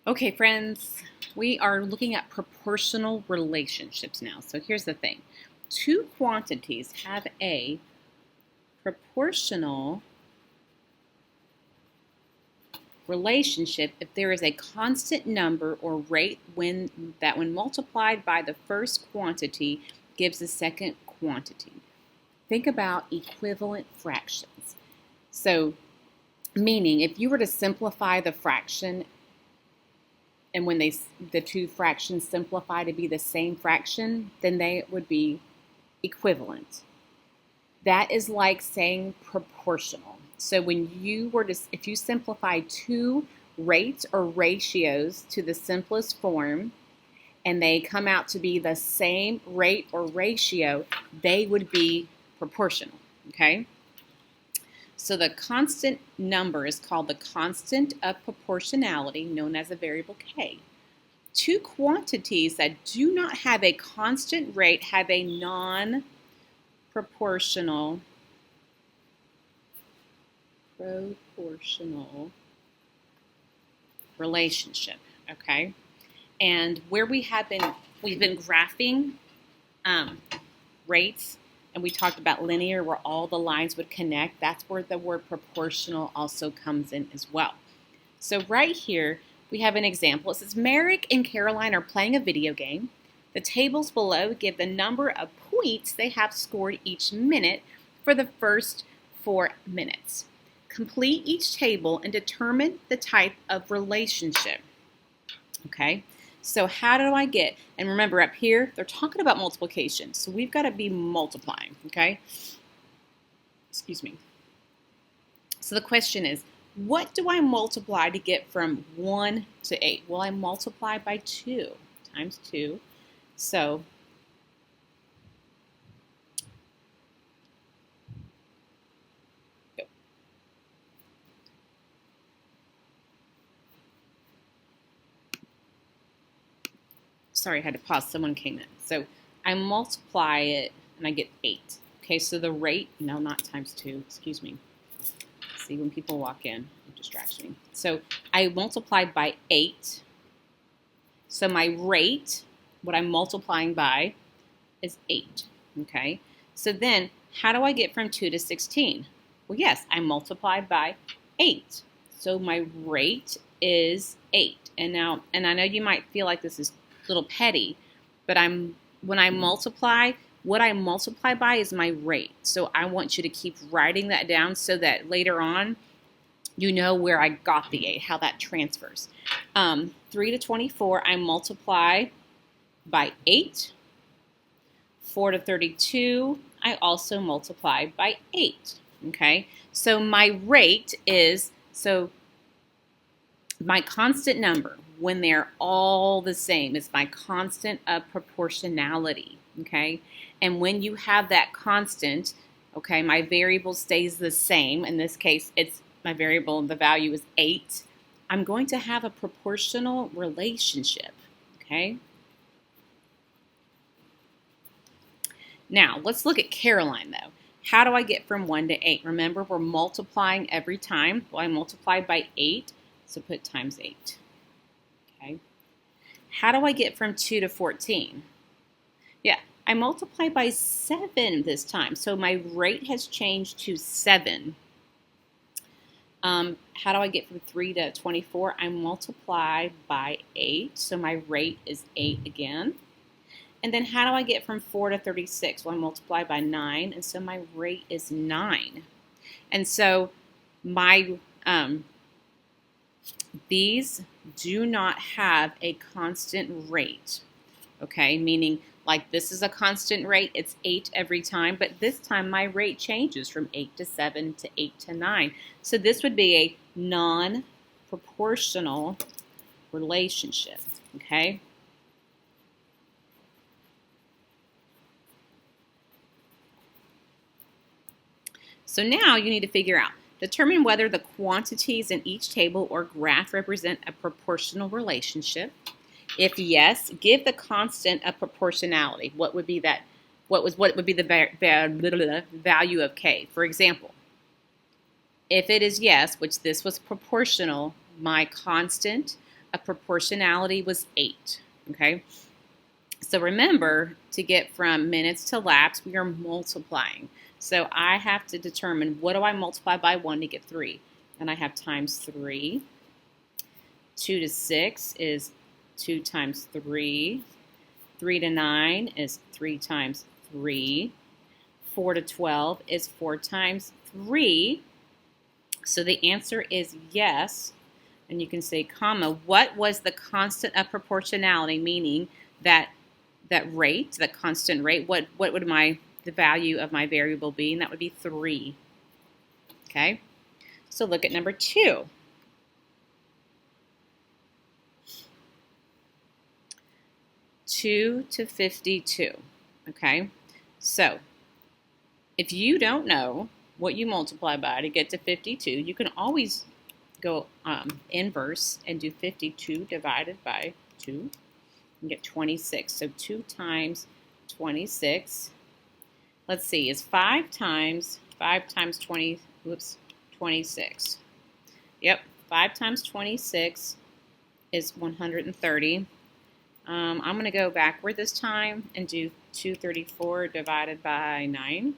Okay, friends, we are looking at proportional relationships now. So here's the thing. Two quantities have a proportional relationship if there is a constant number or rate when multiplied by the first quantity gives the second quantity. Think about equivalent fractions. So, meaning if you were to simplify the fraction and when the two fractions simplify to be the same fraction, then they would be equivalent. That is like saying proportional. So when if you simplify two rates or ratios to the simplest form and they come out to be the same rate or ratio, they would be proportional, okay? So the constant number is called the constant of proportionality, known as a variable k. Two quantities that do not have a constant rate have a non-proportional relationship, okay? And where we've been graphing rates, and we talked about linear where all the lines would connect. That's where the word proportional also comes in as well. So right here, we have an example. It says Merrick and Caroline are playing a video game. The tables below give the number of points they have scored each minute for the first 4 minutes. Complete each table and determine the type of relationship. Okay, so how do I get, and remember up here, they're talking about multiplication, so we've got to be multiplying, okay? Excuse me. So the question is, what do I multiply to get from 1 to 8? Well, I multiply by 2 times 2. So sorry, I had to pause. Someone came in. So I multiply it and I get 8. Okay, so the rate, no, not times 2, excuse me. See, when people walk in, it distracts me. So I multiplied by 8. So my rate, what I'm multiplying by, is 8. Okay, so then how do I get from 2 to 16? Well, yes, I multiplied by 8. So my rate is 8. And I know you might feel like this is a little petty, but when I multiply, what I multiply by is my rate. So I want you to keep writing that down so that later on you know where I got the 8, how that transfers. 3 to 24, I multiply by 8. 4 to 32, I also multiply by 8. Okay, so my rate is, so my constant number when they're all the same is my constant of proportionality. Okay, and when you have that constant, okay, my variable stays the same. In this case, it's my variable, the value is 8. I'm going to have a proportional relationship. Okay. Now, let's look at Caroline, though. How do I get from 1 to 8? Remember, we're multiplying every time. Well, I multiplied by 8, so put times 8. Okay. How do I get from 2 to 14? Yeah, I multiply by 7 this time, so my rate has changed to 7. How do I get from 3 to 24? I multiply by 8, so my rate is 8 again. And then how do I get from 4 to 36? Well, I multiply by 9, and so my rate is 9. And so my these do not have a constant rate, okay? Meaning, like this is a constant rate, it's 8 every time, but this time my rate changes from 8 to 7 to 8 to 9. So this would be a non-proportional relationship, okay? So now you need to figure out, determine whether the quantities in each table or graph represent a proportional relationship. If yes, give the constant of proportionality. What would be that? What would be the value of k? For example, if it is yes, which this was proportional, my constant of proportionality was 8, okay? So remember, to get from minutes to laps, we are multiplying. So I have to determine, what do I multiply by 1 to get 3? And I have times 3. 2 to 6 is 2 times 3. 3 to 9 is 3 times 3. 4 to 12 is 4 times 3. So the answer is yes. And you can say, comma, what was the constant of proportionality, meaning that rate, that constant rate, what would the value of my variable be? And that would be 3. Okay? So look at number 2. Two to 52. Okay? So if you don't know what you multiply by to get to 52, you can always go inverse and do 52 divided by 2 and get 26. So 2 times 26, let's see, is 5 times 20, 26. Yep, 5 times 26 is 130. I'm going to go backward this time and do 234 divided by 9.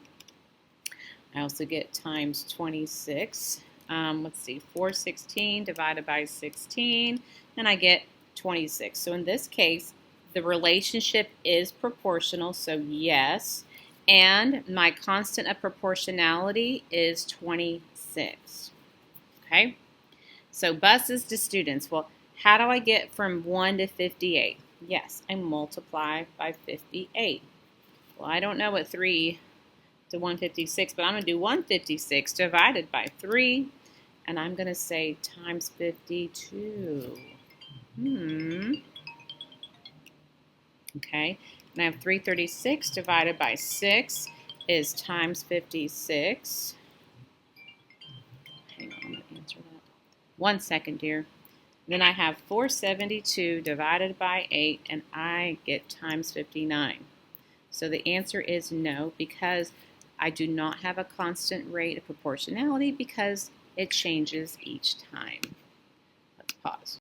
I also get times 26. Let's see, 416 divided by 16, and I get 26. So in this case, the relationship is proportional, so yes. And my constant of proportionality is 26. Okay? So buses to students. Well, how do I get from 1 to 58? Yes, I multiply by 58. Well, I don't know what 3 to 156, but I'm going to do 156 divided by 3, and I'm going to say times 52. Okay, and I have 336 divided by 6 is times 56. Hang on, I'm going to answer that. 1 second, dear. Then I have 472 divided by 8, and I get times 59. So the answer is no, because I do not have a constant rate of proportionality because it changes each time. Let's pause.